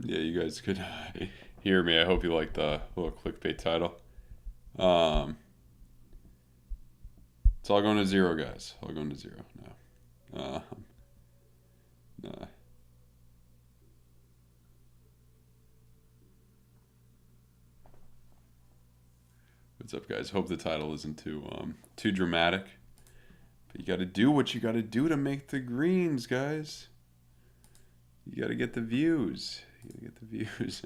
Yeah, you guys could hear me. I hope you like the little clickbait title. Um, it's all going to zero, guys. All going to zero. No. No. What's up, guys? Hope the title isn't too dramatic. But you got to do what you got to do to make the greens, guys. You got to get the views. You got to get the views.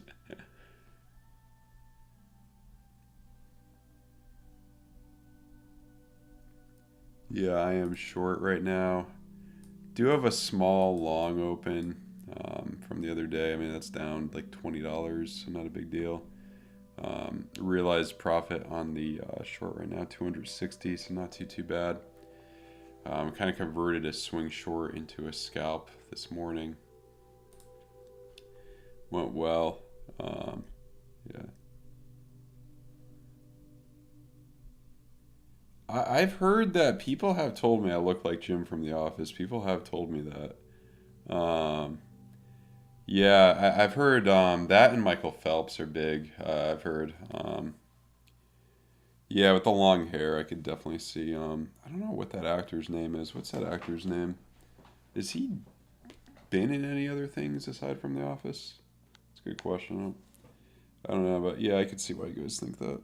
Yeah, I am short right now. Do have a small long open from the other day. I mean, that's down like $20, so not a big deal. Realized profit on the short right now, 260, so not too bad. Kind of converted a swing short into a scalp this morning. Went well. Yeah. I've heard that people have told me I look like Jim from The Office. People have told me that. Yeah, I've heard that and Michael Phelps are big. I've heard. Yeah, with the long hair, I could definitely see. I don't know what that actor's name is. What's that actor's name? Is he been in any other things aside from The Office? It's a good question. I don't know, but yeah, I could see why you guys think that.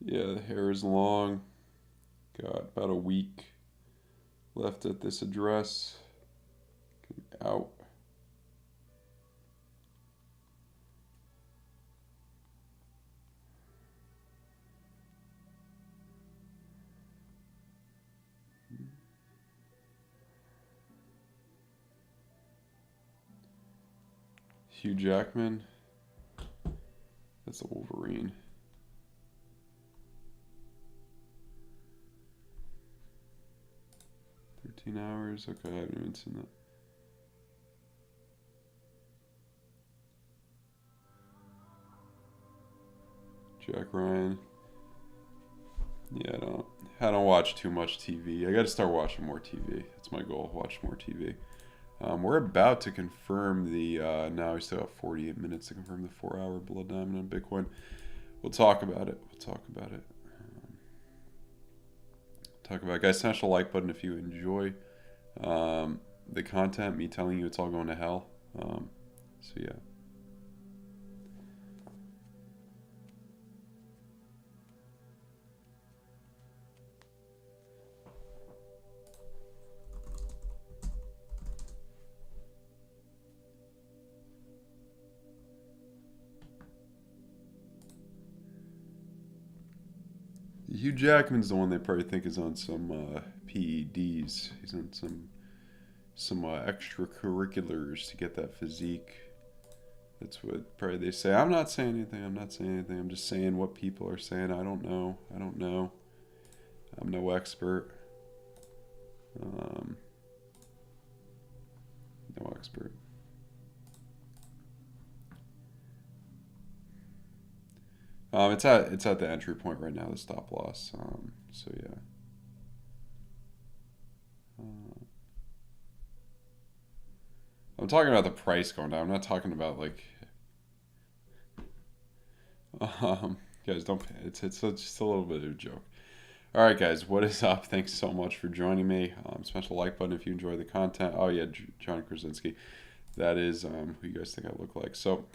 Yeah, the hair is long. Got about a week left at this address. Out. Hugh Jackman. That's a Wolverine. $13. Okay, I haven't even seen that. Jack Ryan. Yeah, I don't watch too much TV. I got to start watching more TV. That's my goal. Watch more TV. We're about to confirm the. Now we still have 48 minutes to confirm the 4-hour blood diamond on Bitcoin. We'll talk about it. Talk about it. Guys, smash the like button if you enjoy the content. Me telling you it's all going to hell. So yeah. Hugh Jackman's the one they probably think is on some PEDs. He's on some extracurriculars to get that physique. That's what probably they say. I'm not saying anything. I'm just saying what people are saying. I don't know. I'm no expert. Um, no expert. It's at the entry point right now. The stop loss. So yeah. Uh, I'm talking about the price going down. I'm not talking about like. Guys, don't. It's just a little bit of a joke. All right, guys, what is up? Thanks so much for joining me. Smash the like button if you enjoy the content. Oh yeah, John Krasinski. That is who you guys think I look like. So,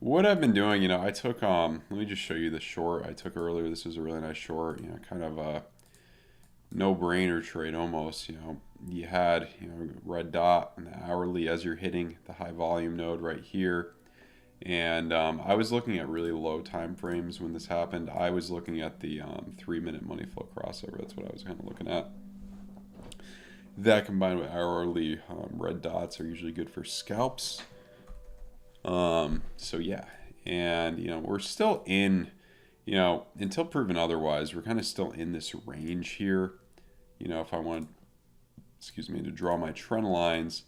what I've been doing, I took let me just show you the short I took earlier. This is a really nice short. Kind of a no-brainer trade almost. You had red dot and the hourly as you're hitting the high volume node right here. And I was looking at really low time frames when this happened. I was looking at the 3-minute money flow crossover. That's what I was kind of looking at. That combined with hourly red dots are usually good for scalps. So yeah, and we're still in, until proven otherwise, we're kind of still in this range here. If I want, to draw my trend lines,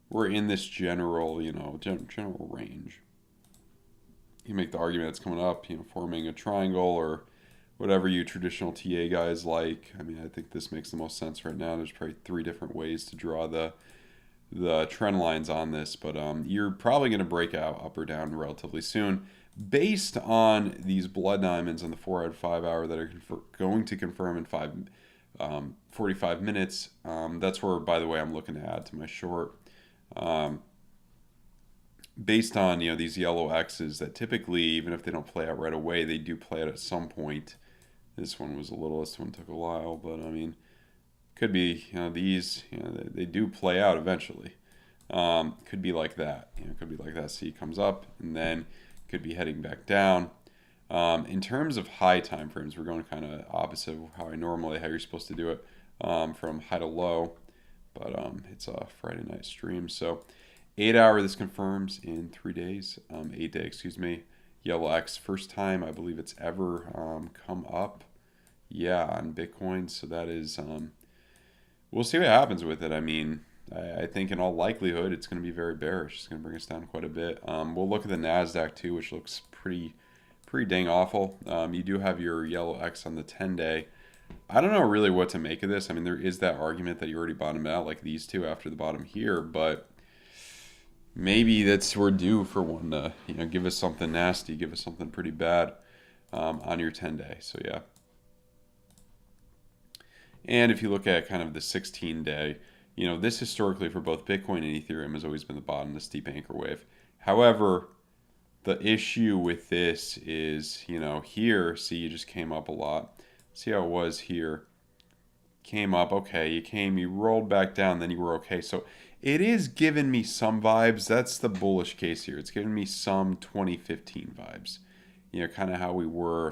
we're in this general, general range. You make the argument it's coming up, forming a triangle or whatever you traditional TA guys like. I mean, I think this makes the most sense right now. There's probably 3 different ways to draw the the trend lines on this, but you're probably going to break out up or down relatively soon based on these blood diamonds on the 4 hour 5 hour that are going to confirm in 45 minutes. That's where, by the way, I'm looking to add to my short. Based on, you know, these yellow X's that typically, even if they don't play out right away, they do play out at some point. This one took a while, but I mean, could be, you know, these, you know, they do play out eventually. Could be like that, you know, could be like that. C comes up and then could be heading back down. In terms of high time frames, we're going kind of opposite of how you're supposed to do it, from high to low, but it's a Friday night stream. So 8 hour, this confirms in 3 days, 8 day, excuse me. Yellow X, first time I believe it's ever come up, yeah, on Bitcoin. So that is, we'll see what happens with it. I mean, I think in all likelihood it's going to be very bearish. It's going to bring us down quite a bit. We'll look at the NASDAQ too, which looks pretty dang awful. You do have your yellow X on the 10 day. I don't know really what to make of this. I mean, there is that argument that you already bottomed out like these two after the bottom here, but maybe we're due for one to, you know, give us something nasty, give us something pretty bad on your 10 day. So yeah. And if you look at kind of the 16 day, you know, this historically for both Bitcoin and Ethereum has always been the bottom, the steep anchor wave. However, the issue with this is, you know, here, see, you just came up a lot. See how it was here. Came up, okay, you rolled back down, then you were okay. So it is giving me some vibes. That's the bullish case here. It's giving me some 2015 vibes. You know, kind of how we were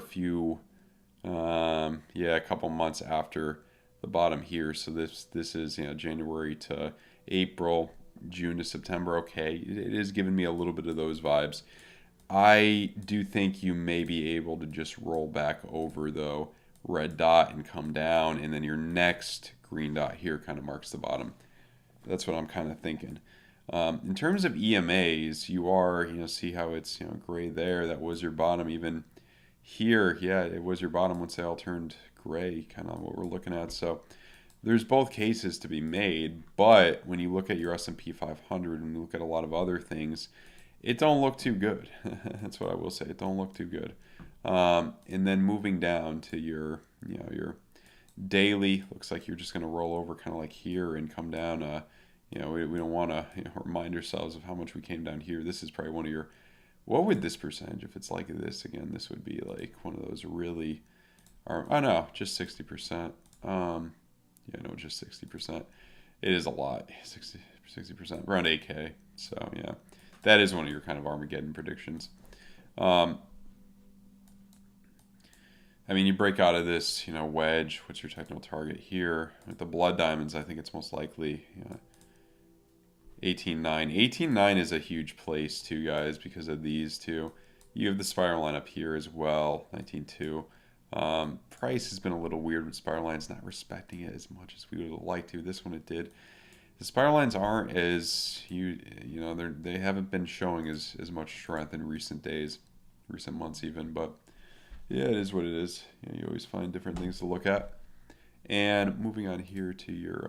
a couple months after the bottom here. So this is, you know, January to April, June to September. Okay, it is giving me a little bit of those vibes. I do think you may be able to just roll back over, though, red dot and come down, and then your next green dot here kind of marks the bottom. That's what I'm kind of thinking. In terms of EMAs, you know, see how it's, you know, gray there. That was your bottom. Even here, yeah, it was your bottom once they all turned gray, kind of what we're looking at. So there's both cases to be made, but when you look at your S&P 500 and you look at a lot of other things, it don't look too good. That's what I will say. It don't look too good. And then moving down to your, you know, your daily, looks like you're just going to roll over kind of like here and come down. You know, we don't want to, you know, remind ourselves of how much we came down here. This is probably one of your, what would this percentage, if it's like this again, this would be like one of those really, oh no, just 60%. Yeah, no, just 60%. It is a lot, 60%, around 8K. So yeah, that is one of your kind of Armageddon predictions. I mean, you break out of this, you know, wedge. What's your technical target here? With the blood diamonds, I think it's most likely, you know, 18.9. 18.9 is a huge place too, guys, because of these two. You have the spiral line up here as well, 19.2. Price has been a little weird with spiral lines not respecting it as much as we would have liked to. This one it did. The spiral lines aren't as, you know, they haven't been showing as much strength in recent days, recent months even, but yeah, it is what it is. You know, you always find different things to look at. And moving on here to your,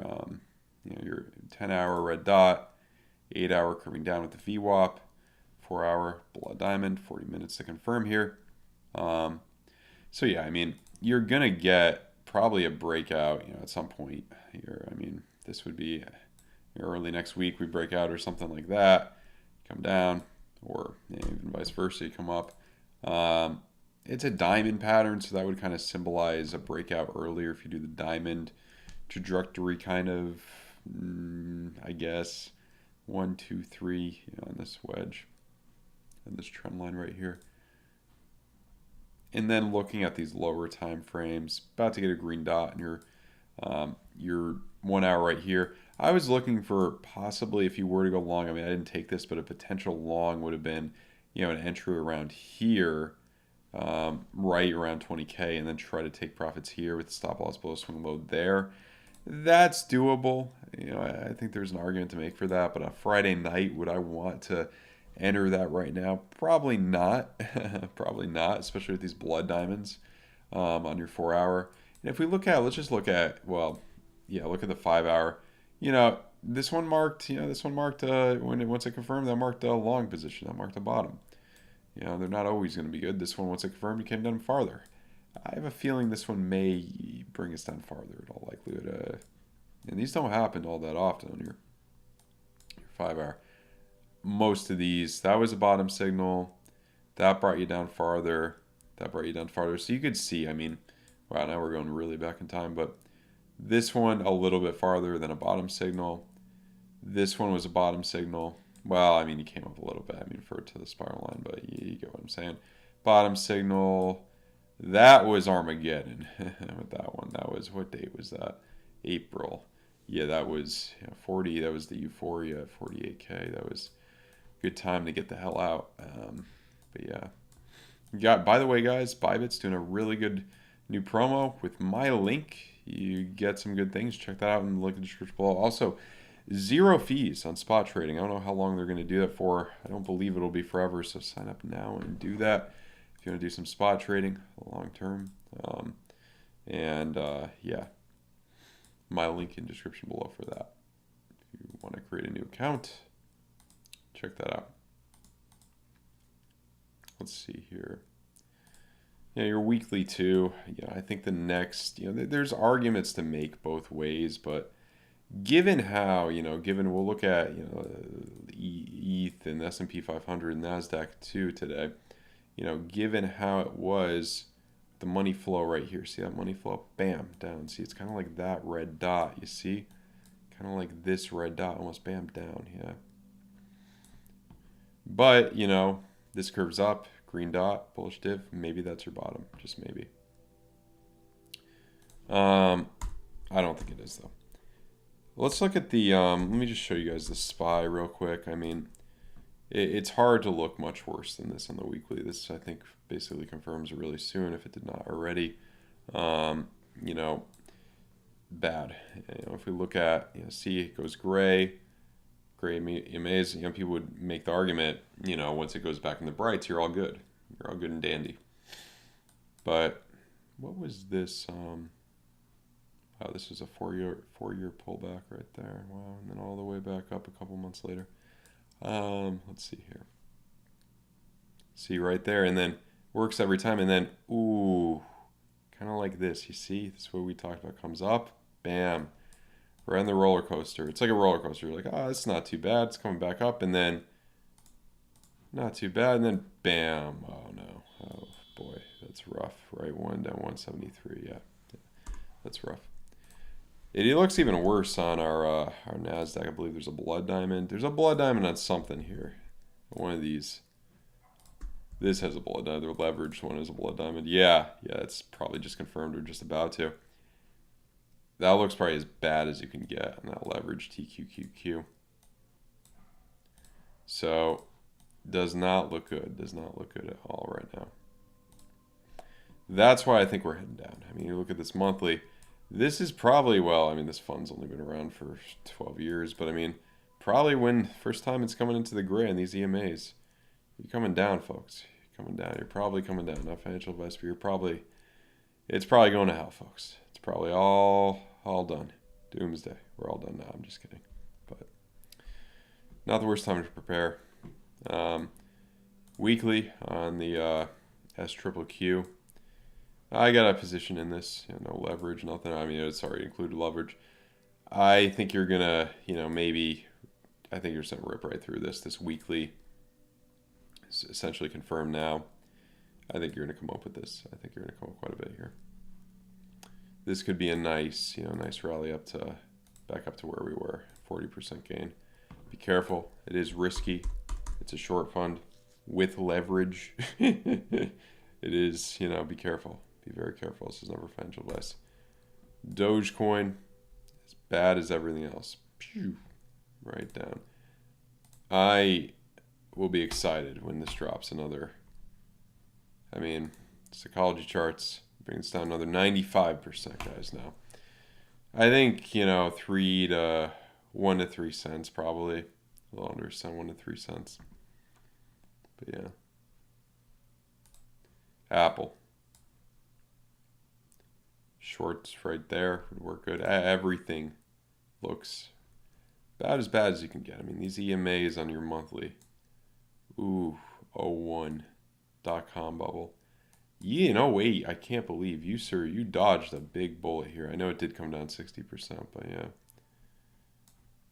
you know, your 10-hour red dot, 8-hour curving down with the VWAP, 4-hour blood diamond, 40 minutes to confirm here. So yeah, I mean, you're gonna get probably a breakout, you know, at some point here. I mean, this would be early next week we break out or something like that, come down, or even vice versa, you come up. It's a diamond pattern, so that would kind of symbolize a breakout earlier if you do the diamond trajectory kind of, I guess, 1, 2, 3, you know, on this wedge and this trend line right here. And then looking at these lower time frames, about to get a green dot in your 1 hour right here. I was looking for possibly, if you were to go long, I mean, I didn't take this, but a potential long would have been, you know, an entry around here, right around 20K, and then try to take profits here with the stop loss below swing low there. That's doable. You know, I think there's an argument to make for that, but on Friday night, would I want to enter that right now? Probably not. Probably not, especially with these blood diamonds on your 4 hour. And if we look at, let's just look at, well, yeah, look at the 5 hour. You know, this one marked, this one marked, once it confirmed, that marked a long position, that marked a bottom. They're not always going to be good. This one, once it confirmed, it came down farther. I have a feeling this one may bring us down farther in all likelihood. And these don't happen all that often on your 5-hour. Most of these, that was a bottom signal. That brought you down farther. That brought you down farther. So you could see, I mean, wow, now we're going really back in time. But this one, a little bit farther than a bottom signal. This one was a bottom signal. Well, I mean, he came up a little bit. I mean, referred to the spiral line, but you get what I'm saying. Bottom signal. That was Armageddon with that one. That was, what date was that? April. Yeah, that was 40. That was the euphoria, 48K. That was a good time to get the hell out. But yeah. By the way, guys, BITGET's doing a really good new promo with my link. You get some good things. Check that out in the link in the description below. Also, 0 fees on spot trading. I don't know how long they're going to do that for. I don't believe it'll be forever, so sign up now and do that if you want to do some spot trading long term. Yeah, my link in the description below for that. If you want to create a new account, check that out. Let's see here. Yeah, your weekly too. Yeah, I think the next, there's arguments to make both ways, but given how, we'll look at, ETH and S&P 500 and NASDAQ too today, given how it was, the money flow right here, see that money flow? Bam, down. See, it's kind of like that red dot, you see? Kind of like this red dot, almost bam, down, yeah. But, this curves up, green dot, bullish div, maybe that's your bottom, just maybe. I don't think it is though. Let's look at the, let me just show you guys the SPY real quick. I mean, it's hard to look much worse than this on the weekly. This, I think, basically confirms really soon, if it did not already. Bad. If we look at, see, it goes gray EMAs, people would make the argument, once it goes back in the brights, you're all good. You're all good and dandy. But what was this? Wow, this was a four-year pullback right there. Wow, and then all the way back up a couple months later. Let's see here. See right there, and then works every time, and then ooh, kind of like this. You see, this is what we talked about. Comes up, bam. We're on the roller coaster. It's like a roller coaster. You're like, oh, it's not too bad. It's coming back up, and then not too bad, and then bam. Oh no. Oh boy, that's rough. Right, one down 173. Yeah, that's rough. It looks even worse on our NASDAQ. I believe there's a blood diamond. There's a blood diamond on something here. One of these. This has a blood diamond. The leveraged one is a blood diamond. Yeah, it's probably just confirmed or just about to. That looks probably as bad as you can get on that leveraged TQQQ. So, does not look good. Does not look good at all right now. That's why I think we're heading down. I mean, you look at this monthly. This is probably, well, I mean, this fund's only been around for 12 years, but I mean, probably when first time it's coming into the gray in these EMAs. You're coming down, folks. You're coming down. You're probably coming down. Not financial advice, but it's probably going to hell, folks. It's probably all done. Doomsday. We're all done now. I'm just kidding. But not the worst time to prepare. Weekly on the SQQQ. I got a position in this, no leverage, nothing. I mean, it's already included leverage. I think you're gonna, maybe, I think you're just gonna rip right through this weekly. It's essentially confirmed now. I think you're gonna come up with this. I think you're gonna come up quite a bit here. This could be a nice, nice rally back up to where we were, 40% gain. Be careful. It is risky. It's a short fund with leverage. It is, be careful. Be very careful. This is never financial advice. Dogecoin, as bad as everything else. Pew, right down. I will be excited when this drops another. I mean, psychology charts bring this down another 95%, guys. Now, I think 1 to 3 cents probably, a little under 1 to 3 cents. But yeah, Apple. Shorts right there would work good. Everything looks About as bad as you can get. I mean, these EMAs on your monthly. Ooh, 01.com bubble. Yeah, no, wait, I can't believe you, sir. You dodged a big bullet here. I know it did come down 60%, but yeah.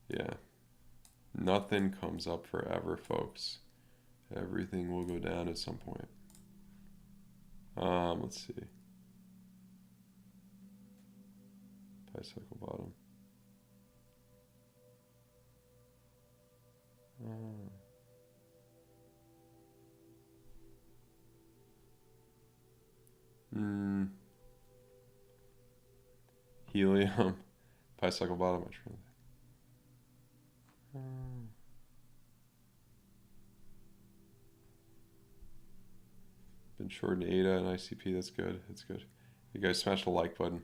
Yeah. Nothing comes up forever, folks. Everything will go down at some point. Let's see. Bicycle bottom. Helium. Bicycle bottom. Been short in ADA and ICP. That's good. That's good. You guys smash the like button.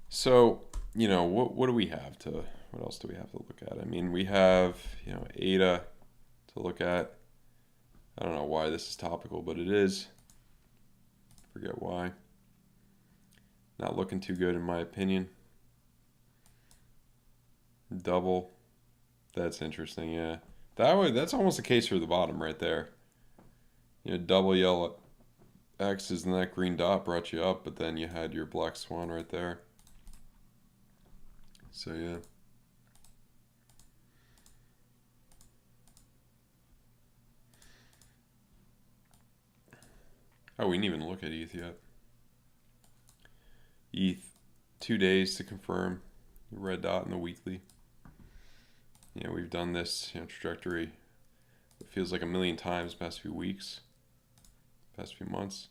So, you know, what do we have to, what else do we have to look at? I mean, we have, you know, ADA to look at. I don't know why this is topical, but it is. Forget why. Not looking too good in my opinion. Double. That's interesting, yeah. That's almost a case for the bottom right there. You know, double yellow X's and that green dot brought you up, but then you had your black swan right there. So yeah. Oh, we didn't even look at ETH yet. ETH, 2 days to confirm. Red dot in the weekly. You know, we've done this, you know, trajectory. It feels like a million times past few weeks, past few months.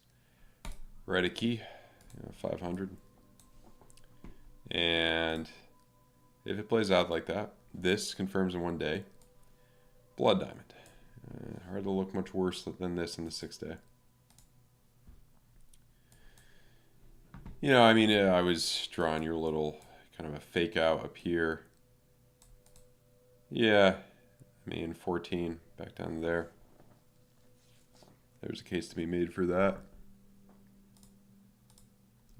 We're at a key, you know, 500. And if it plays out like that, this confirms in 1 day. Blood diamond. Hard to look much worse than this in the 6 day. You know, I mean, I was drawing your little kind of a fake out up here. Yeah, I mean, 14 back down there. There's a case to be made for that.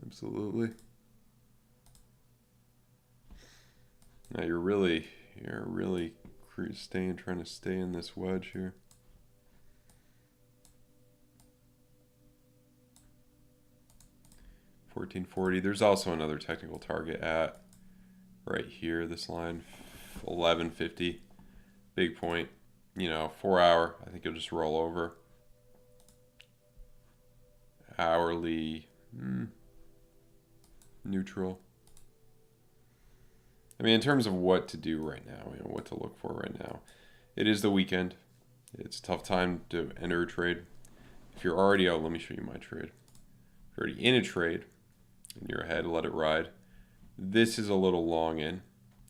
Absolutely. Now you're really trying to stay in this wedge here. $14.40. There's also another technical target at right here, this line, $11.50. Big point. You know, 4 hour. I think you'll just roll over. Hourly, neutral. I mean, in terms of what to do right now, you know, what to look for right now, it is the weekend. It's a tough time to enter a trade. If you're already out, let me show you my trade. If you're already in a trade and you're ahead, let it ride. This is a little long in,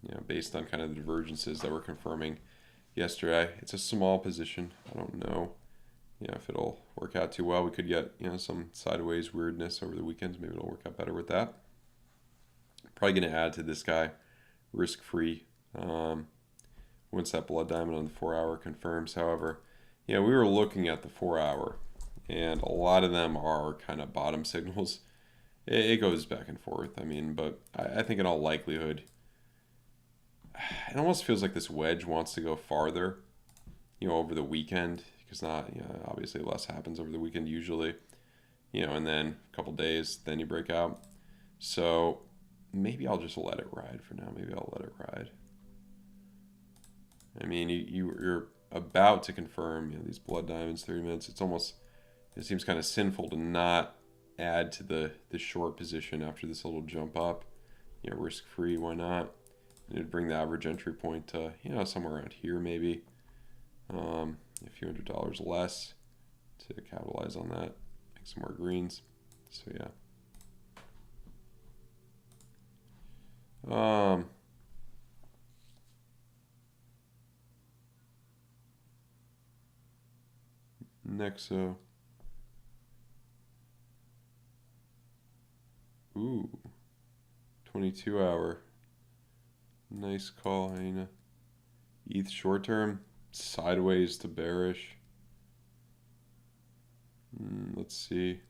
you know, based on kind of the divergences that we're confirming yesterday. It's a small position. I don't know, you know, if it'll work out too well. We could get, you know, some sideways weirdness over the weekends. Maybe it'll work out better with that. Probably going to add to this guy, risk-free. Once that blood diamond on the 4 hour confirms. However, you know, we were looking at the 4 hour, and a lot of them are kind of bottom signals. It goes back and forth. I mean, but I think in all likelihood, it almost feels like this wedge wants to go farther, you know, over the weekend, because not, you know, obviously less happens over the weekend usually, you know, and then a couple days, then you break out. So maybe I'll just let it ride for now. Maybe I'll let it ride. I mean, you're about to confirm, you know, these blood diamonds 30 minutes. It seems kind of sinful to not add to the short position after this little jump up. You know, risk free, why not? And it'd bring the average entry point to, you know, somewhere around here maybe. A few $100 less to capitalize on that. Make some more greens. So yeah. Nexo. Ooh. 22 hour. Nice call, Hyena. ETH short term. Sideways to bearish. Let's see.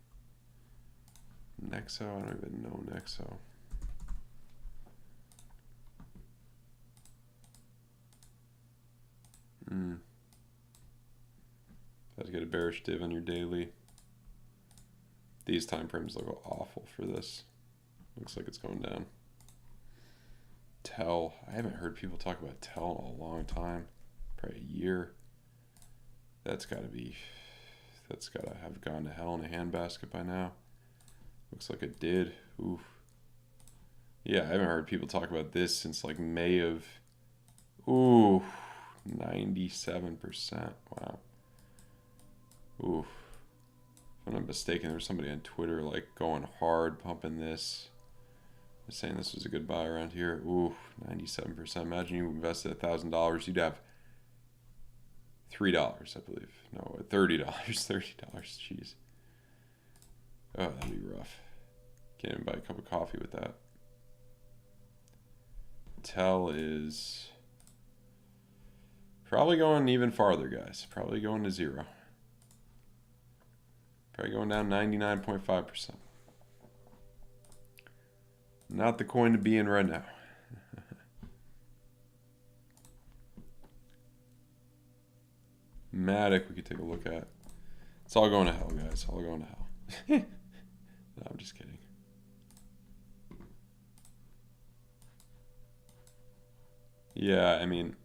Nexo, I don't even know Nexo. Let's get a bearish div on your daily. These time frames look awful for this. Looks like it's going down. Tell. I haven't heard people talk about Tell in a long time. Probably a year. That's got to have gone to hell in a handbasket by now. Looks like it did. Oof. Yeah, I haven't heard people talk about this since like May of. Ooh, 97%. Wow. Oof. If I'm not mistaken, there was somebody on Twitter like going hard, pumping this, saying this was a good buy around here. Ooh, 97%. Imagine you invested $1,000, you'd have $3, I believe. No, $30. $30. Jeez. Oh, that'd be rough. Can't even buy a cup of coffee with that. Tell is probably going even farther, guys. Probably going to zero. Probably going down 99.5%. Not the coin to be in right now. Matic we could take a look at. It's all going to hell, guys. All going to hell. No, I'm just kidding. Yeah, I mean,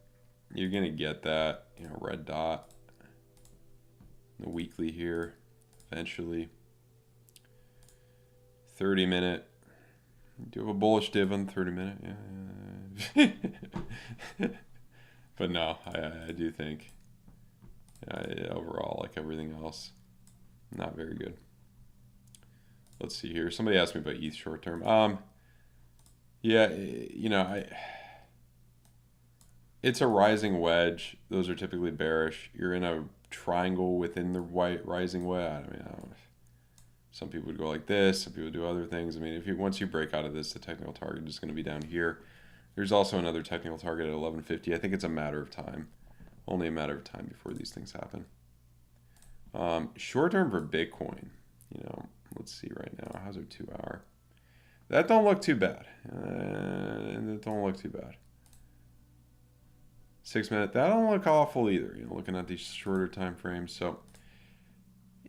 you're going to get that, you know, red dot. The weekly here. Eventually, 30-minute. Do you have a bullish div on 30-minute? Yeah. But no, I do think overall, like everything else, not very good. Let's see here. Somebody asked me about ETH short term. Yeah, you know, it's a rising wedge. Those are typically bearish. You're in a triangle within the white rising wedge. I don't know. Some people would go like this. Some people do other things. I mean, once you break out of this, the technical target is going to be down here. There's also another technical target at 1150. I think it's a matter of time. Only a matter of time before these things happen. Short term for Bitcoin. You know, let's see right now. How's our 2 hour? That don't look too bad. That don't look too bad. 6 minute, that don't look awful either, you know, looking at these shorter time frames. So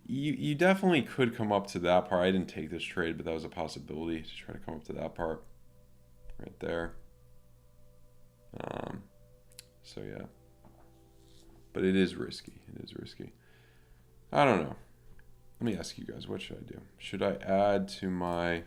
you definitely could come up to that part. I didn't take this trade, but that was a possibility to try to come up to that part right there. So yeah, but it is risky. It is risky. I don't know. Let me ask you guys, what should I do? Should I add to my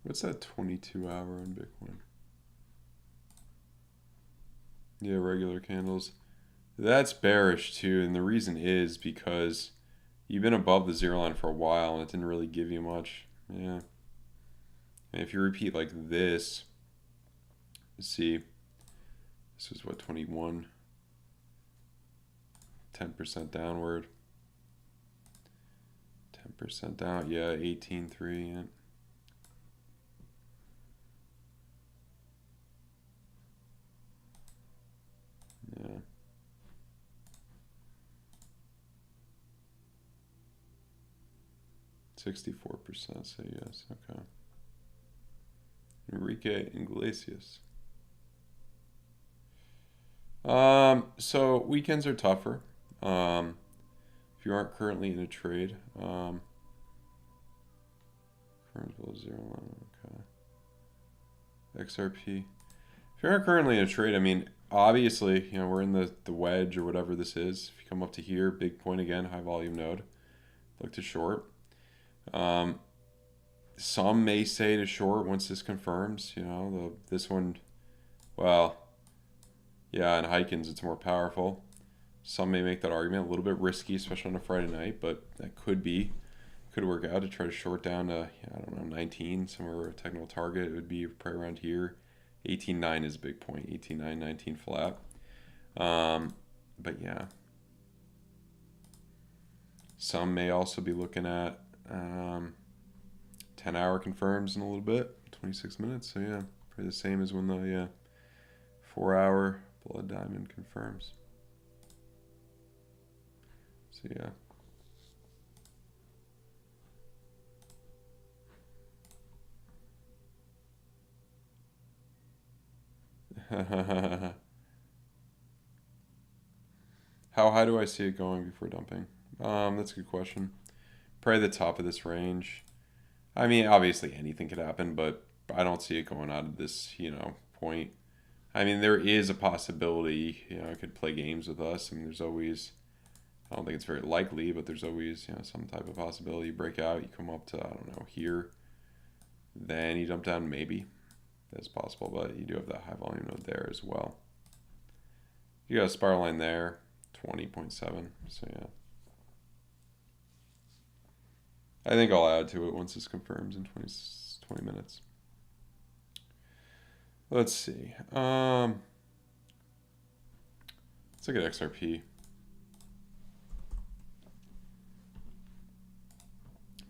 what's that 22 hour on Bitcoin? Yeah, regular candles. That's bearish too, and the reason is because you've been above the zero line for a while and it didn't really give you much. Yeah. And if you repeat like this, see, this was what, 21? 10% downward. 10% down, yeah, 18.3, yeah. Yeah. %, say yes. Okay. Enrique Iglesias. So weekends are tougher. If you aren't currently in a trade, current below zero. Okay. XRP. If you aren't currently in a trade, I mean, obviously, you know, we're in the wedge or whatever this is. If you come up to here, big point again, high volume node. Look to short. Some may say to short once this confirms, you know, this one, well, yeah, in Heiken's it's more powerful. Some may make that argument a little bit risky, especially on a Friday night, but that could work out to try to short down to, I don't know, 19, somewhere a technical target. It would be probably around here. 18.9 is a big point. 18.9, 19 flat. But yeah. Some may also be looking at 10-hour confirms in a little bit, 26 minutes. So yeah, probably the same as when the 4-hour blood diamond confirms. So yeah. How high do I see it going before dumping? That's a good question. Probably the top of this range. I mean, obviously anything could happen, but I don't see it going out of this, point. I mean, there is a possibility, it could play games with us. I mean, there's always, I don't think it's very likely, but there's always, some type of possibility. You break out, you come up to, I don't know, here. Then you dump down, maybe. That's possible, but you do have that high volume node there as well. You got a spiral line there, 20.7, so yeah. I think I'll add to it once this confirms in 20 minutes. Let's see. Let's look at XRP.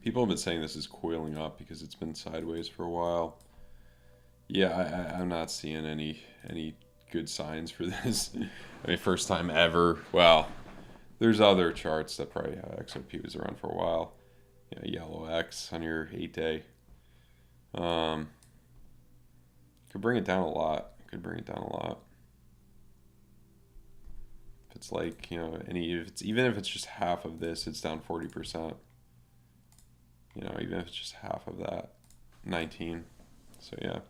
People have been saying this is coiling up because it's been sideways for a while. Yeah, I'm not seeing any good signs for this. I mean, first time ever. Well, there's other charts that probably XRP was around for a while. Yellow X on your 8-day. Could bring it down a lot. If it's like, even if it's just half of this, it's down 40%. Even if it's just half of that, 19. So yeah.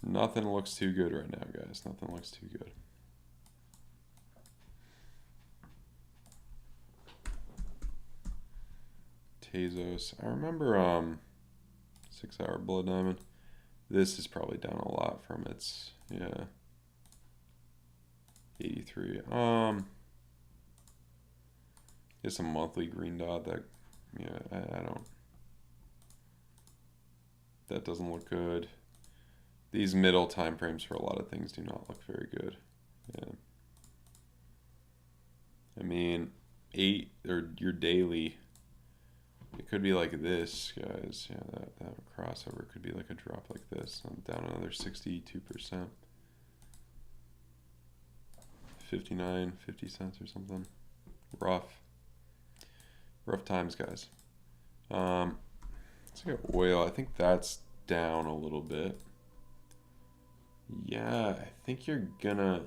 Nothing looks too good right now, guys. Nothing looks too good. Tezos. I remember 6-hour blood diamond. This is probably down a lot from its 83. It's a monthly green dot that I don't. That doesn't look good. These middle time frames for a lot of things do not look very good. Yeah. I mean, 8 or your daily. It could be like this, guys. Yeah, that crossover could be like a drop like this. I'm down another 62%. 59, 50 cents or something. Rough times, guys. Let's look at oil. I think that's down a little bit. Yeah, I think you're gonna...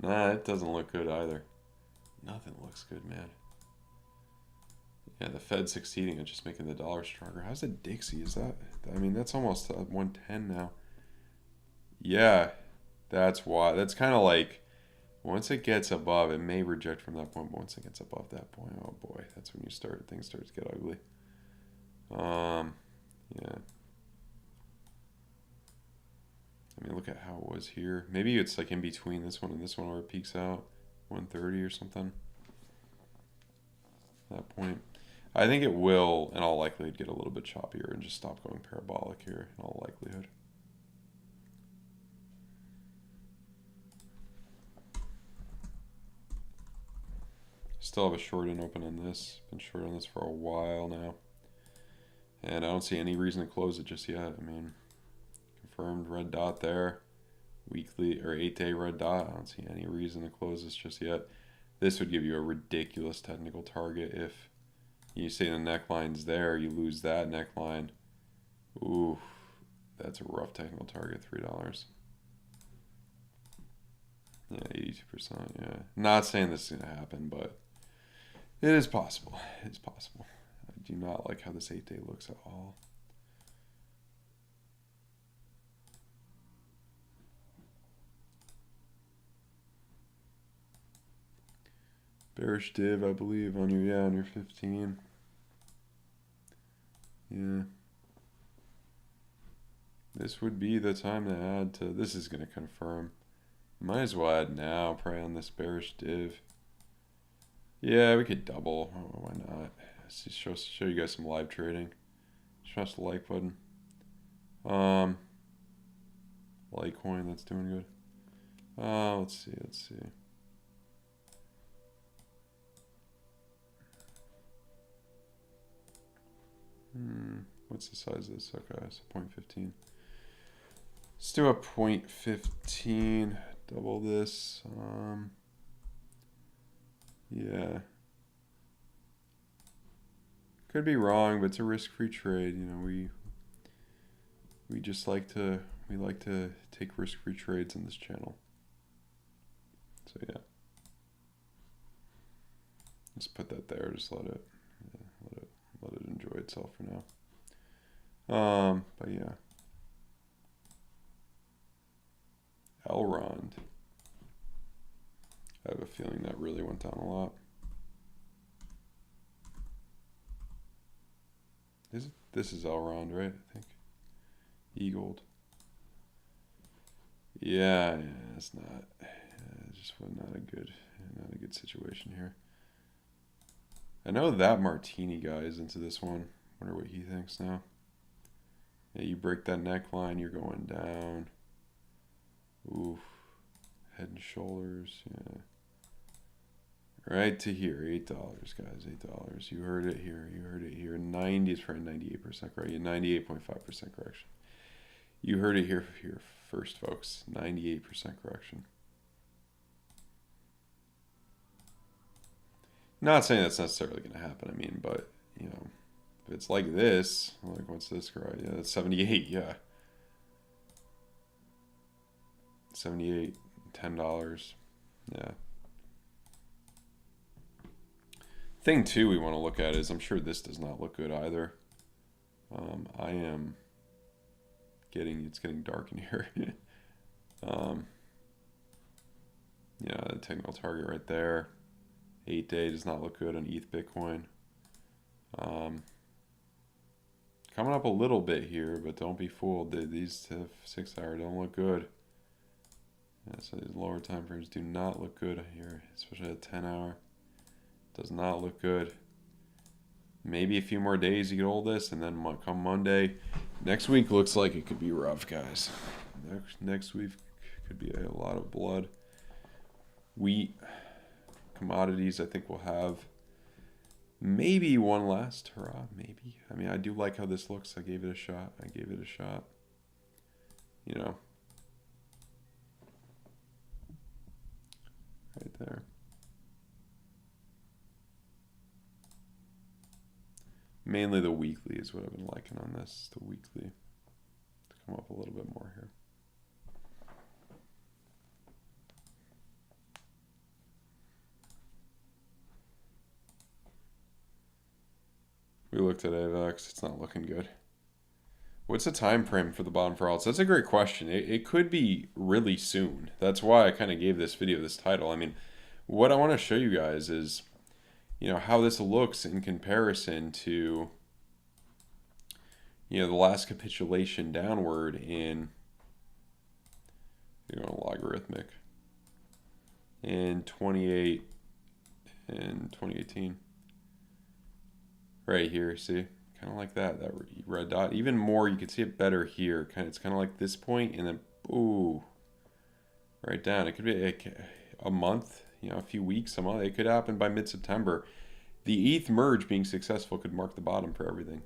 Nah, it doesn't look good either. Nothing looks good, man. Yeah, the Fed's succeeding at just making the dollar stronger. How's the Dixie? Is that... I mean, that's almost 110 now. Yeah, that's why. That's kind of like... Once it gets above, it may reject from that point, but once it gets above that point, oh boy, that's when things start to get ugly. Yeah. I mean, look at how it was here. Maybe it's like in between this one and this one where it peaks out 130 or something. At that point. I think it will, in all likelihood, get a little bit choppier and just stop going parabolic here, in all likelihood. Still have a short and open on this. Been short on this for a while now. And I don't see any reason to close it just yet. I mean, confirmed red dot there. Weekly or 8-day red dot. I don't see any reason to close this just yet. This would give you a ridiculous technical target if you say the neckline's there, you lose that neckline. Ooh, that's a rough technical target, $3. Yeah, 82%, yeah. Not saying this is going to happen, but it is possible. It is possible. I do not like how this 8-day looks at all. Bearish div, I believe, on your 15. Yeah. This would be the time to add to... This is going to confirm. Might as well add now, probably on this bearish div. Yeah, we could double. Oh, why not? Let's just show you guys some live trading. Smash the like button. Litecoin, that's doing good. Let's see. What's the size of this? Okay, so 0.15. Let's do a 0.15. Double this. Yeah. Could be wrong, but it's a risk-free trade. You know, we just like to take risk-free trades in this channel. So yeah. Just put that there. Just let it enjoy itself for now. But yeah. Elrond. I have a feeling that really went down a lot. This is Elrond, right? I think. E-gold. Yeah, it's not. Just not a good situation here. I know that Martini guy is into this one. Wonder what he thinks now. Yeah, you break that neckline, you're going down. Oof. Head and shoulders, yeah. Right to here, $8, guys, $8. You heard it here, 90 is probably 98% correct. 98.5% correction. You heard it here first, folks. 98% correction. Not saying that's necessarily going to happen. I mean, but, you know, if it's like this, like, what's this guy? Yeah, that's 78, yeah. 78, $10, yeah. Thing two we want to look at is, I'm sure this does not look good either. It's getting dark in here. Yeah, the technical target right there. 8-day does not look good on ETH Bitcoin. Coming up a little bit here, but don't be fooled. These 6 hour don't look good. Yeah, so these lower time frames do not look good here, especially at 10 hour. Does not look good. Maybe a few more days you can hold this, and then come Monday. Next week looks like it could be rough, guys. Next week could be a lot of blood. Wheat, commodities, I think we'll have maybe one last hurrah, maybe. I mean, I do like how this looks. I gave it a shot. You know. Right there. Mainly the weekly is what I've been liking on this. The weekly to come up a little bit more here. We looked at AVAX. It's not looking good. What's the time frame for the bottom for alts? That's a great question. It could be really soon. That's why I kind of gave this video this title. I mean, what I want to show you guys is, you know, how this looks in comparison to, you know, the last capitulation downward in, you know, logarithmic in 2018. Right here, see? Kind of like that red dot. Even more, you can see it better here. It's kind of like this point, and then, ooh, right down. It could be a month, you know, a few weeks, a month. It could happen by mid-September. The ETH merge being successful could mark the bottom for everything.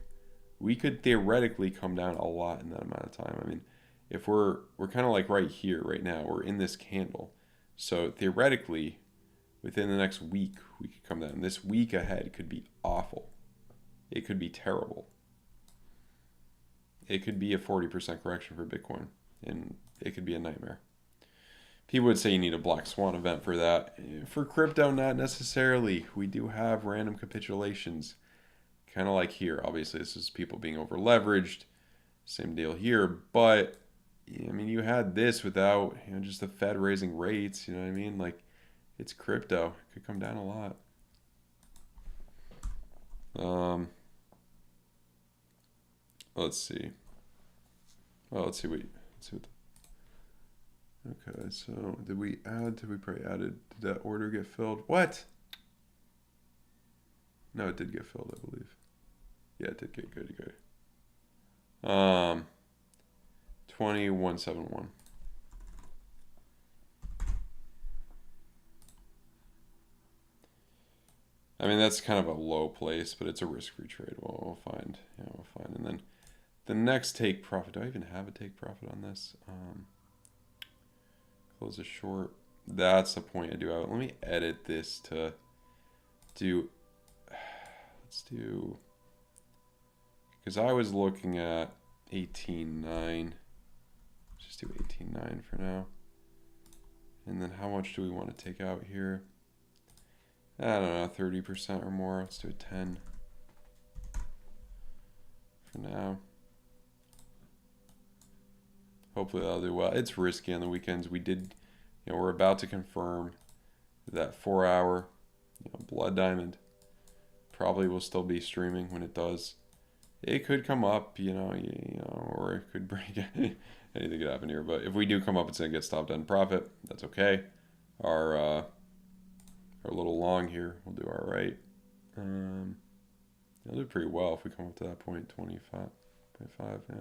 We could theoretically come down a lot in that amount of time. I mean, if we're kind of like right here, right now, we're in this candle. So theoretically, within the next week, we could come down. This week ahead could be awful. It could be terrible. It could be a 40% correction for Bitcoin, and it could be a nightmare. People would say you need a black swan event for that. For crypto, not necessarily. We do have random capitulations, kind of like here. Obviously, this is people being over leveraged. Same deal here, but I mean, you had this without, you know, just the Fed raising rates. You know what I mean? Like, it's crypto. It could come down a lot. Let's see. Well, let's see what okay, so did we probably added, did that order get filled? What? No, it did get filled, I believe. Yeah, it did get good. 2171. I mean, that's kind of a low place, but it's a risk-free trade. We'll find. Yeah, we'll find. And then the next take profit. Do I even have a take profit on this? Close a short. That's the point I do have. Let me edit this to do. Let's do. Because I was looking at 18.9. Just do 18.9 for now. And then how much do we want to take out here? I don't know, 30% or more. Let's do a 10 for now. Hopefully that'll do well. It's risky on the weekends. We did, we're about to confirm that 4-hour, blood diamond probably will still be streaming when it does. It could come up, or it could break. Anything could happen here. But if we do come up, it's gonna get stopped on profit. That's okay. Our little long here will do all right. It'll do pretty well if we come up to that point, 25.5, yeah.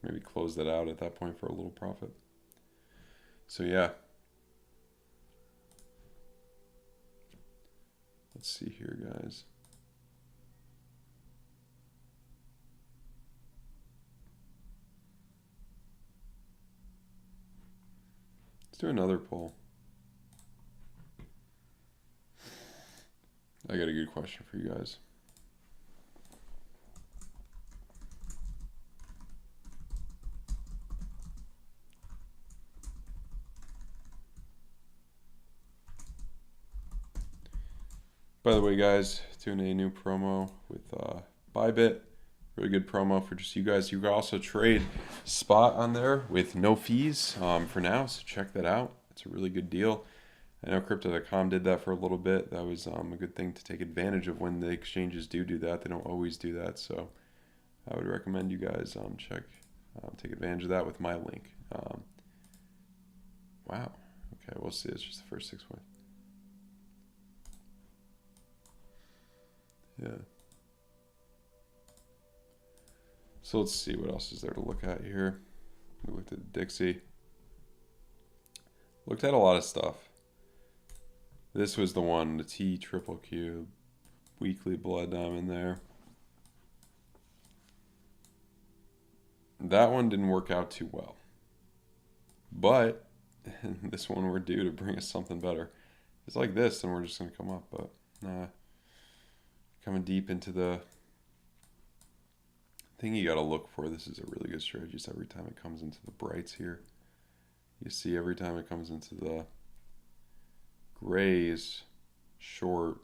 Maybe close that out at that point for a little profit. So yeah. Let's see here, guys. Let's do another poll. I got a good question for you guys. By the way, guys, doing a new promo with BITGET. Really good promo for just you guys. You can also trade spot on there with no fees for now, so check that out. It's a really good deal. I know Crypto.com did that for a little bit. That was a good thing to take advantage of when the exchanges do that. They don't always do that, so I would recommend you guys take advantage of that with my link. Wow. Okay, we'll see. It's just the first 6 months. Yeah. So let's see what else is there to look at here. We looked at Dixie. Looked at a lot of stuff. This was the one, the T triple Q weekly blood diamond there. That one didn't work out too well. But this one we're due to bring us something better. It's like this, and we're just going to come up, but nah. Coming deep into the thing you got to look for. This is a really good strategy. Just every time it comes into the brights here, you see every time it comes into the grays short,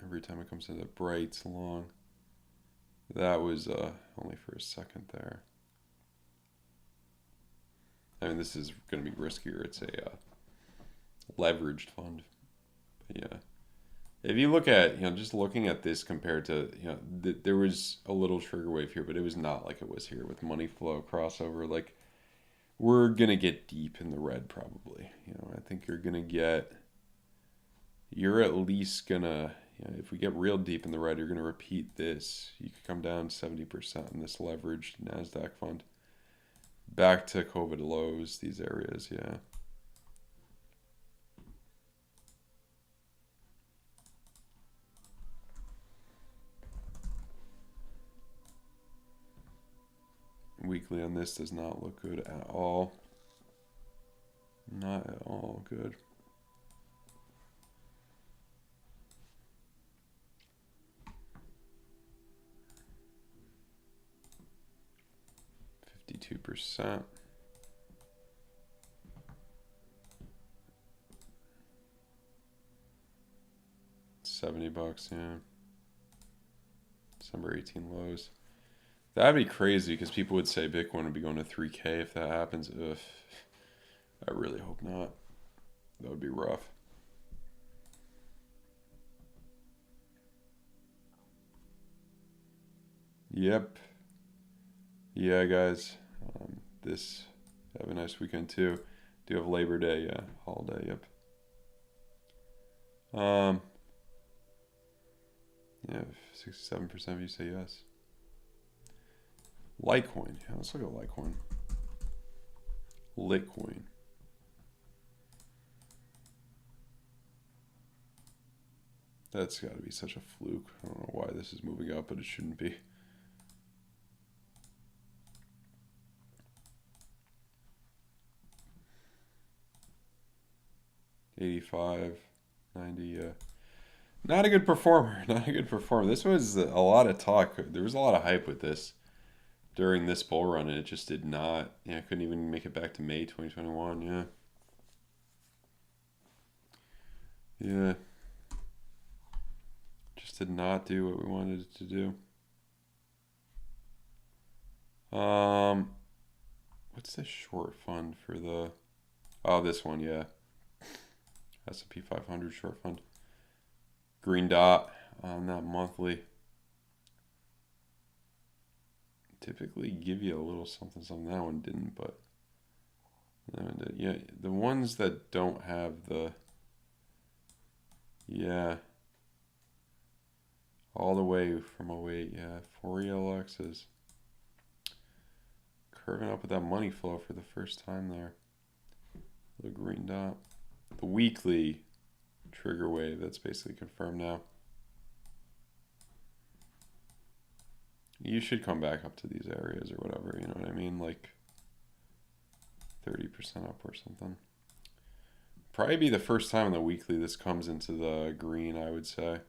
every time it comes into the brights long. That was only for a second there. I mean, this is going to be riskier. It's a leveraged fund. But yeah. If you look at, just looking at this compared to, there was a little trigger wave here, but it was not like it was here with money flow crossover. Like, we're going to get deep in the red probably. I think you're at least going to, if we get real deep in the red, you're going to repeat this. You could come down 70% in this leveraged NASDAQ fund. Back to COVID lows, these areas, yeah. Weekly on this does not look good at all. Not at all good. %. $70, yeah. December 18 lows. That'd be crazy because people would say Bitcoin would be going to 3K if that happens. Ugh. I really hope not. That would be rough. Yep. Yeah, guys. Have a nice weekend too. Do have Labor Day, yeah. Holiday, yep. Yeah, 67% of you say yes. Litecoin. Yeah, let's look at Litecoin. Litecoin. That's got to be such a fluke. I don't know why this is moving up, but it shouldn't be. $85, $90. Not a good performer. Not a good performer. This was a lot of talk. There was a lot of hype with this during this bull run, and it just did not. Yeah, couldn't even make it back to May 2021. Yeah. Yeah. Just did not do what we wanted it to do. What's the short fund for the? Oh, this one, yeah. S&P 500 short fund. Green dot on that monthly. Typically give you a little something. That one didn't, but yeah, the ones that don't have the, yeah, all the way from 08, yeah, 4 ELXs. Curving up with that money flow for the first time there. The green dot. The weekly trigger wave, that's basically confirmed now. You should come back up to these areas or whatever, you know what I mean? Like 30% up or something. Probably be the first time in the weekly this comes into the green, I would say.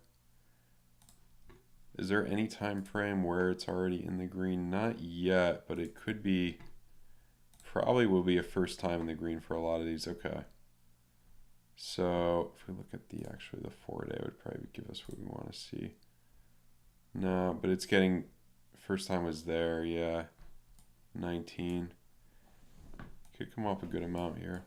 Is there any time frame where it's already in the green? Not yet, but it could be. Probably will be a first time in the green for a lot of these. Okay. So if we look at the 4-day would probably give us what we want to see. No, but it's getting, first time was there, yeah. 19. Could come up a good amount here.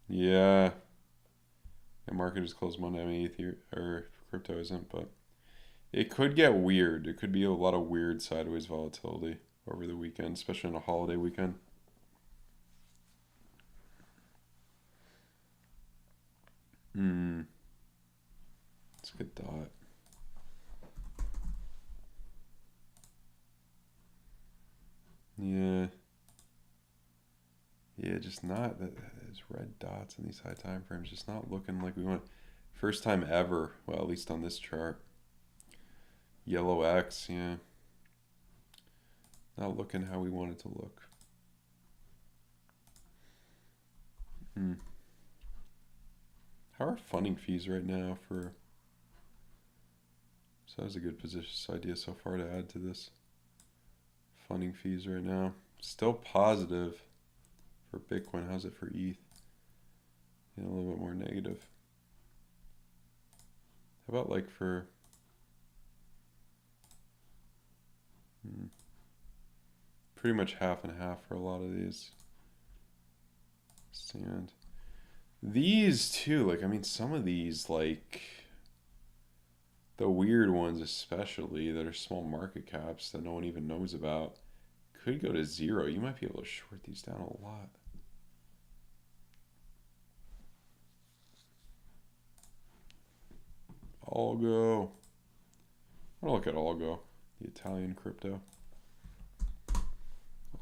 Yeah. The market is closed Monday. I mean, Ether or crypto isn't, but it could get weird. It could be a lot of weird sideways volatility over the weekend, especially on a holiday weekend. It's a good dot. Yeah. Yeah, just not that there's red dots in these high time frames. Just not looking like we want. First time ever. Well, at least on this chart. Yellow X, yeah. Not looking how we want it to look. How are funding fees right now for? So that was a good position idea so far to add to this. Funding fees right now. Still positive for Bitcoin. How's it for ETH? Yeah, a little bit more negative. How about like for pretty much half and half for a lot of these. Sand. These too, like I mean some of these, like the weird ones especially that are small market caps that no one even knows about, could go to zero. You might be able to short these down a lot. Algo. I want to look at Algo, the Italian crypto.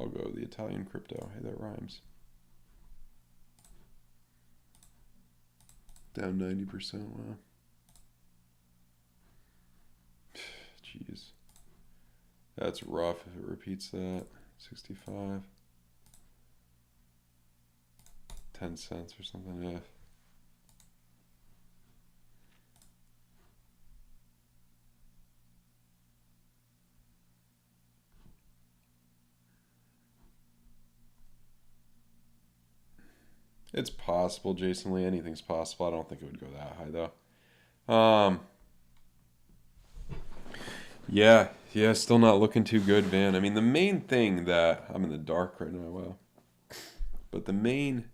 Algo, the Italian crypto. Hey, that rhymes. Down 90%. Wow. Jeez. That's rough if it repeats that. 65. 10 cents or something, yeah. It's possible, Jason Lee. Anything's possible. I don't think it would go that high, though. Yeah, still not looking too good, Van. I mean, the main thing that... I'm in the dark right now, wow. But the main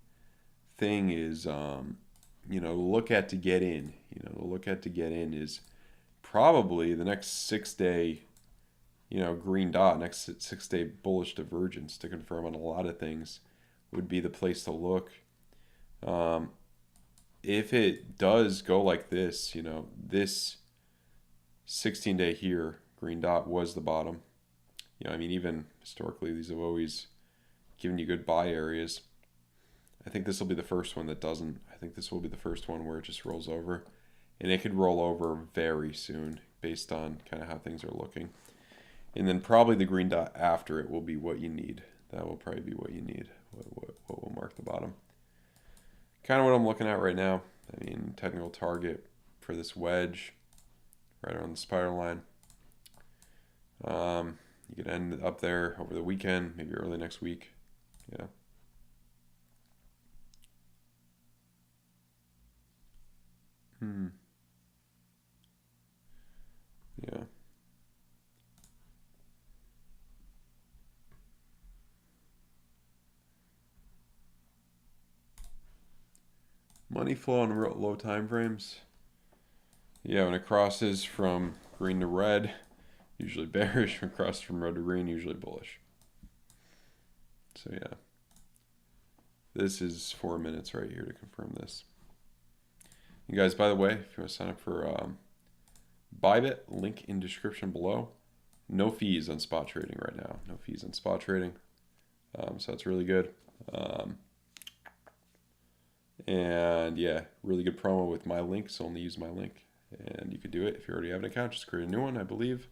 thing is, look at to get in. Look at to get in is probably the next 6-day green dot next to 6-day bullish divergence to confirm on a lot of things would be the place to look. If it does go like this, this 16-day here, green dot was the bottom. Even historically, these have always given you good buy areas. I think this will be the first one that doesn't. I think this will be the first one where it just rolls over. And it could roll over very soon based on kind of how things are looking. And then probably the green dot after it will be what you need. That will probably be what you need, what will mark the bottom. Kind of what I'm looking at right now. Technical target for this wedge right around the spiral line. You could end up there over the weekend, maybe early next week. Yeah. Yeah. Money flow on low time frames. Yeah, when it crosses from green to red, usually bearish. When it crosses from red to green, usually bullish. So yeah. This is 4 minutes right here to confirm this. You guys, by the way, if you want to sign up for BITGET, link in description below. No fees on spot trading right now. No fees on spot trading. So that's really good. And yeah, really good promo with my link. So only use my link. And you could do it if you already have an account. Just create a new one, I believe.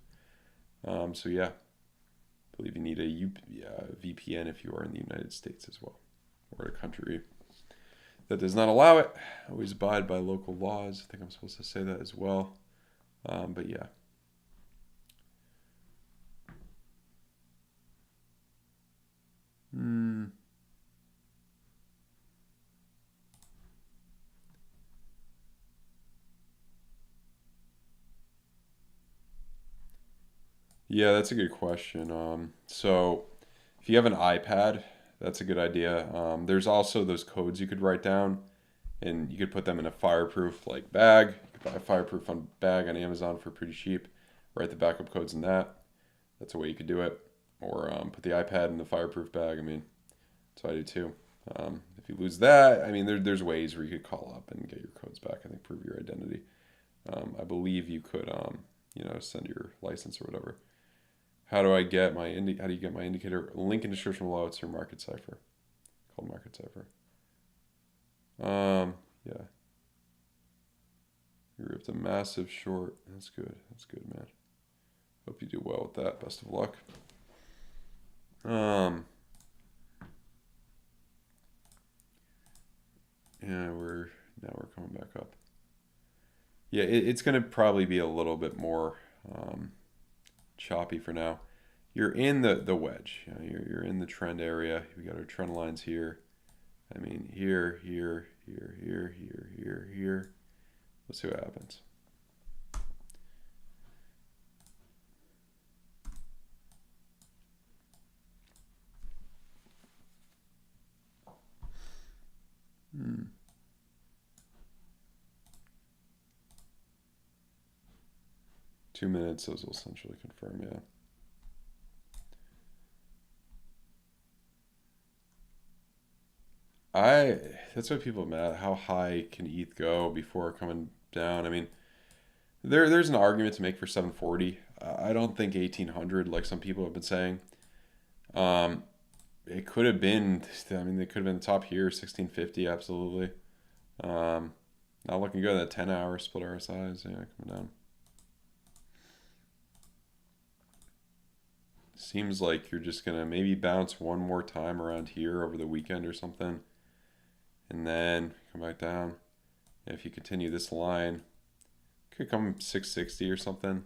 So yeah, I believe you need a VPN if you are in the United States as well, or a country that does not allow it. Always abide by local laws. I think I'm supposed to say that as well. But yeah. Yeah, that's a good question. So if you have an iPad, that's a good idea. There's also those codes you could write down, and you could put them in a fireproof bag. You could buy a fireproof bag on Amazon for pretty cheap. Write the backup codes in that. That's a way you could do it. Or put the iPad in the fireproof bag. That's what I do too. If you lose that, there's ways where you could call up and get your codes back. I think prove your identity. I believe you could, send your license or whatever. How do you get my indicator? Link in description below. It's your market cipher. Called market cipher. Yeah. You ripped a massive short. That's good. That's good, man. Hope you do well with that. Best of luck. Yeah, we're coming back up. Yeah, it's gonna probably be a little bit more choppy for now. You're in the wedge. You're in the trend area. We got our trend lines here. Here. Let's see what happens. Hmm. 2 minutes, those will essentially confirm, yeah. That's what people are mad at. How high can ETH go before coming down? There's an argument to make for 740. I don't think 1800 like some people have been saying. It could have been, they could have been top here, 1650, absolutely. Not looking good at that 10-hour split RSIs, yeah, coming down. Seems like you're just gonna maybe bounce one more time around here over the weekend or something, and then come back down. And if you continue this line, could come 660 or something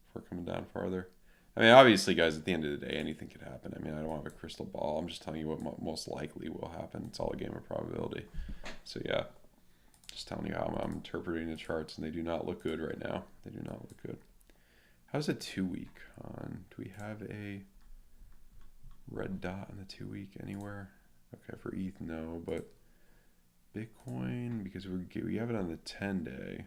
before coming down farther. Obviously, guys, at the end of the day, anything could happen. I don't have a crystal ball. I'm just telling you what most likely will happen. It's all a game of probability. So yeah, just telling you how I'm interpreting the charts, and they do not look good right now. They do not look good. How's a 2-week on? Do we have a red dot on the 2-week anywhere? Okay, for ETH, no, but Bitcoin, because we have it on the 10-day.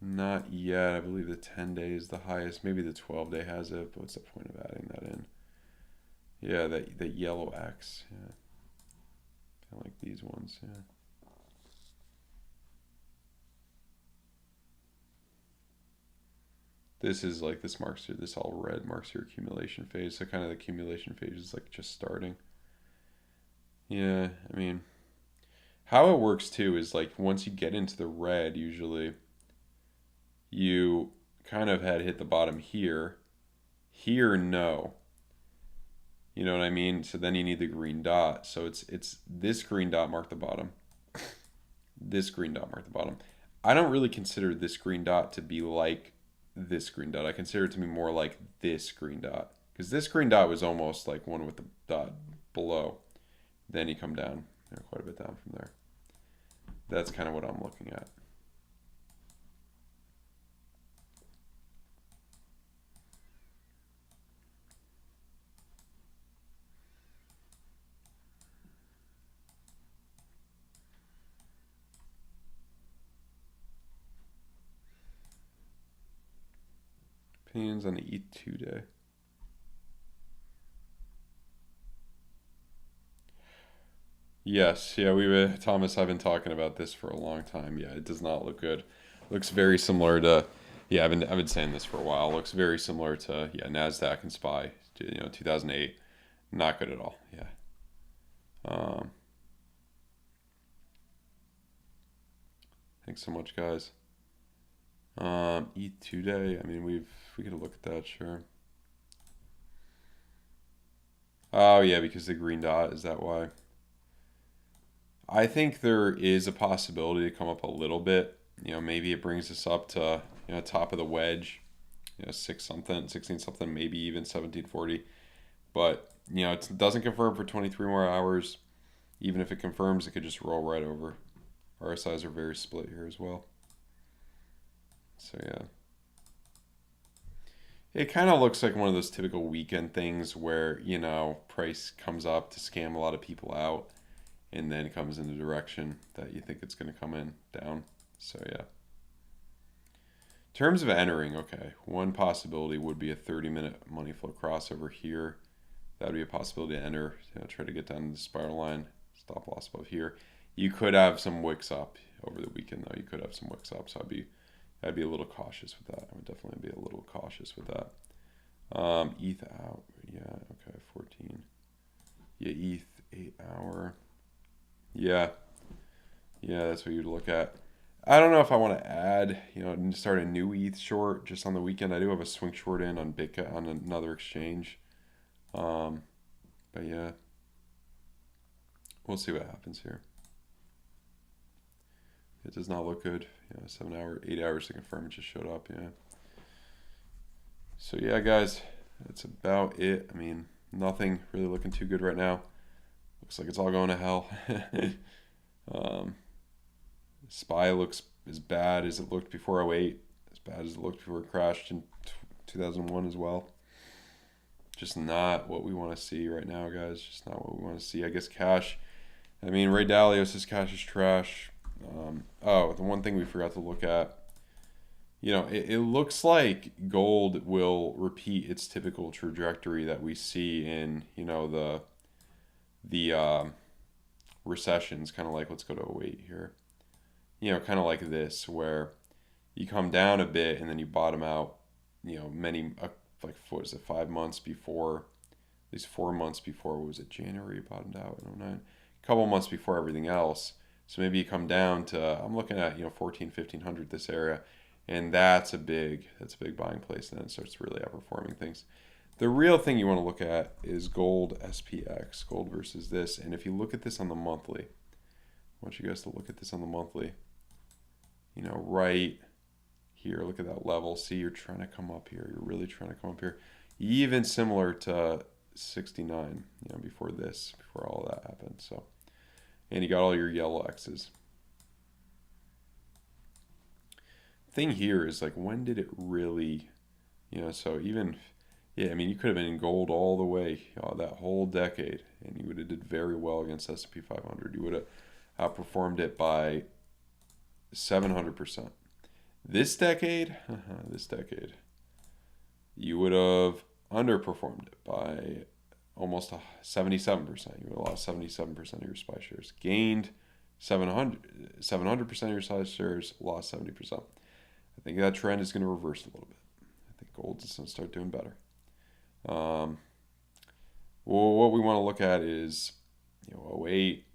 Not yet. I believe the 10-day is the highest. Maybe the 12-day has it, but what's the point of adding that in? Yeah, that yellow X. Yeah. Kind of like these ones, yeah. This is like, this marks your, this all red marks your accumulation phase. So kind of the accumulation phase is like just starting. Yeah, I mean, how it works too is like once you get into the red, usually you kind of had hit the bottom here. Here, no. You know what I mean? So then you need the green dot. So it's this green dot marked the bottom. This green dot marked the bottom. I don't really consider this green dot to be like this green dot. I consider it to be more like this green dot. Because this green dot was almost like one with the dot below. Then you come down, you know, quite a bit down from there. That's kind of what I'm looking at. Opinions on the ETH 2-day. Yes, yeah, Thomas, I've been talking about this for a long time. Yeah, it does not look good. Looks very similar to, yeah, I've been saying this for a while. Looks very similar to, yeah, Nasdaq and SPY, 2008. Not good at all. Yeah. Um, thanks so much, guys. ETH 2-day. I mean, we could look at that, sure. Oh yeah, because the green dot, is that why? I think there is a possibility to come up a little bit. Maybe it brings us up to, top of the wedge, 6 something, 16 something, maybe even 1740. But, it doesn't confirm for 23 more hours. Even if it confirms, it could just roll right over. RSIs are very split here as well. So yeah. It kind of looks like one of those typical weekend things where, price comes up to scam a lot of people out and then comes in the direction that you think it's going to come in down. So yeah. In terms of entering, okay, one possibility would be a 30-minute money flow crossover here. That would be a possibility to enter. Try to get down to the spiral line. Stop loss above here. You could have some wicks up over the weekend though. You could have some wicks up, so I'd be a little cautious with that. I would definitely be a little cautious with that. ETH out. Yeah, okay, 14. Yeah, ETH 8 hour. Yeah. Yeah, that's what you'd look at. I don't know if I want to add, start a new ETH short just on the weekend. I do have a swing short in on BITGET on another exchange. But yeah, we'll see what happens here. It does not look good. 7 hour, 8 hours to confirm it just showed up. Yeah. So yeah, guys, that's about it. I mean, nothing really looking too good right now. Looks like it's all going to hell. SPY looks as bad as it looked before 08, as bad as it looked before it crashed in 2001 as well. Just not what we want to see right now, guys. Just not what we want to see. I guess cash. I mean, Ray Dalio says cash is trash. The one thing we forgot to look at. It looks like gold will repeat its typical trajectory that we see in, the recessions, kind of like, let's go to 08 here. Kind of like this, where you come down a bit and then you bottom out, like, what is it, 5 months before, at least 4 months before, what was it, January, bottomed out in 09? A couple months before everything else. So maybe you come down to, I'm looking at, 14, 1500, this area, and that's a big buying place, and then it starts really outperforming things. The real thing you want to look at is gold SPX, gold versus this, and if you look at this on the monthly, I want you guys to look at this on the monthly, right here, look at that level. See, you're trying to come up here. You're really trying to come up here. Even similar to 69, before all that happened. So, and you got all your yellow X's. Thing here is like, when did it really, so even, yeah, I mean, you could have been in gold all the way that whole decade, and you would have did very well against S&P 500. You would have outperformed it by 700%. This decade, you would have underperformed it by almost 77%. You would have lost 77% of your SPY shares. Gained 700% of your SPY shares, lost 70%. I think that trend is going to reverse a little bit. I think gold is going to start doing better. Well, what we want to look at is, '08.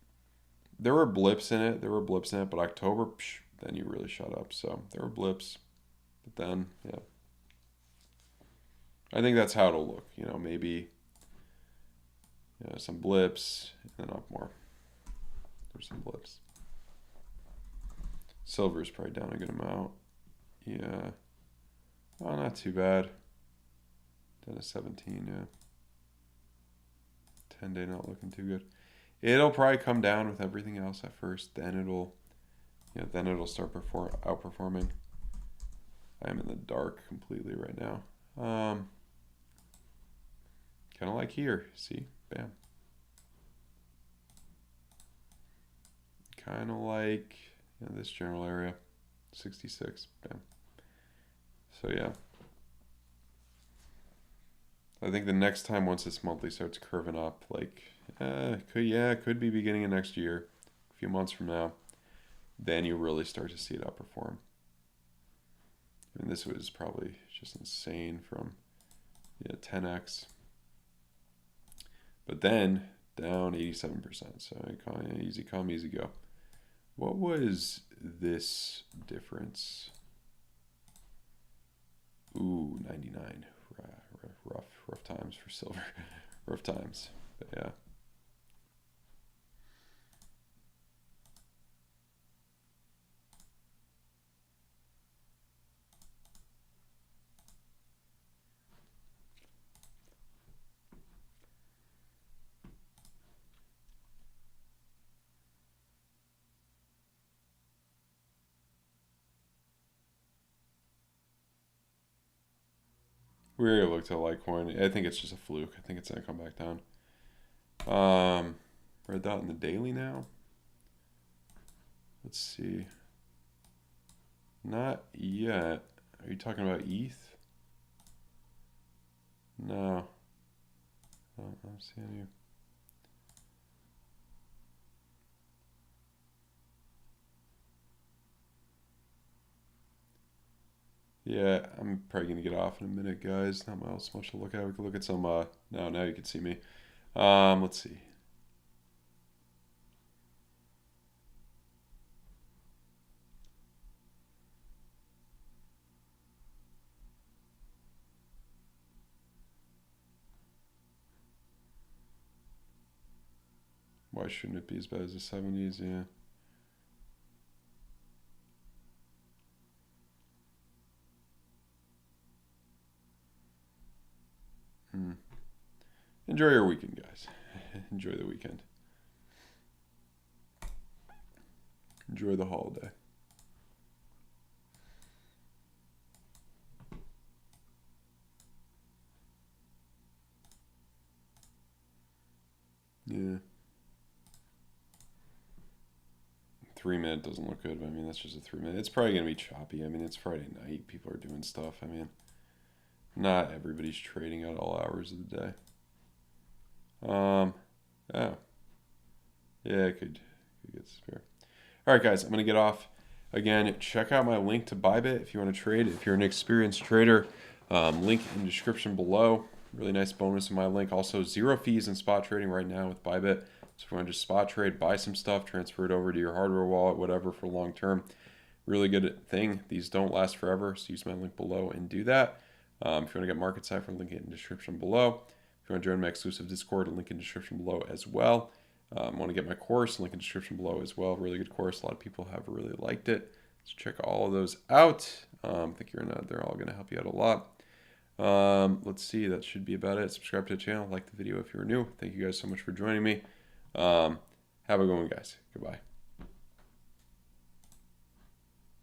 There were blips in it. But October, then you really shut up. So there were blips. But then, yeah. I think that's how it'll look. Maybe some blips and then up more. There's some blips. Silver is probably down a good amount. Yeah. Oh, not too bad. Down to 17, yeah. 10-day not looking too good. It'll probably come down with everything else at first. Then it'll start outperforming. I am in the dark completely right now. Kind of like here. See? Bam. Kind of like this general area. 66. Bam. So yeah. I think the next time, once this monthly starts curving up, could be beginning of next year, a few months from now, then you really start to see it outperform. And this was probably just insane from 10x. But then down 87%. So easy come, easy go. What was this difference? Ooh, 99. Rough times for silver. Rough times. But yeah. We already looked at Litecoin. I think it's just a fluke. I think it's going to come back down. Red dot in the daily now. Let's see. Not yet. Are you talking about ETH? No. I'm seeing you. Yeah, I'm probably gonna get off in a minute, guys. Not much to look at. We can look at some. Now you can see me. Let's see. Why shouldn't it be as bad as the 70s? Yeah. Enjoy your weekend, guys. Enjoy the weekend. Enjoy the holiday. Yeah. 3-minute doesn't look good. I mean, that's just a 3-minute. It's probably going to be choppy. I mean, it's Friday night. People are doing stuff. I mean, not everybody's trading at all hours of the day. Oh. Yeah, it could get severe. All right, guys, I'm going to get off. Again, check out my link to BITGET if you want to trade. If you're an experienced trader, link in the description below. Really nice bonus in my link. Also, 0 fees in spot trading right now with BITGET. So if you want to just spot trade, buy some stuff, transfer it over to your hardware wallet, whatever, for long term. Really good thing. These don't last forever, so use my link below and do that. If you want to get market cipher, link in the description below. If you want to join my exclusive Discord, link in the description below as well. Want to get my course, link in the description below as well. Really good course. A lot of people have really liked it. So check all of those out. I think they're all going to help you out a lot. Let's see. That should be about it. Subscribe to the channel. Like the video if you're new. Thank you guys so much for joining me. Have a good one, guys. Goodbye.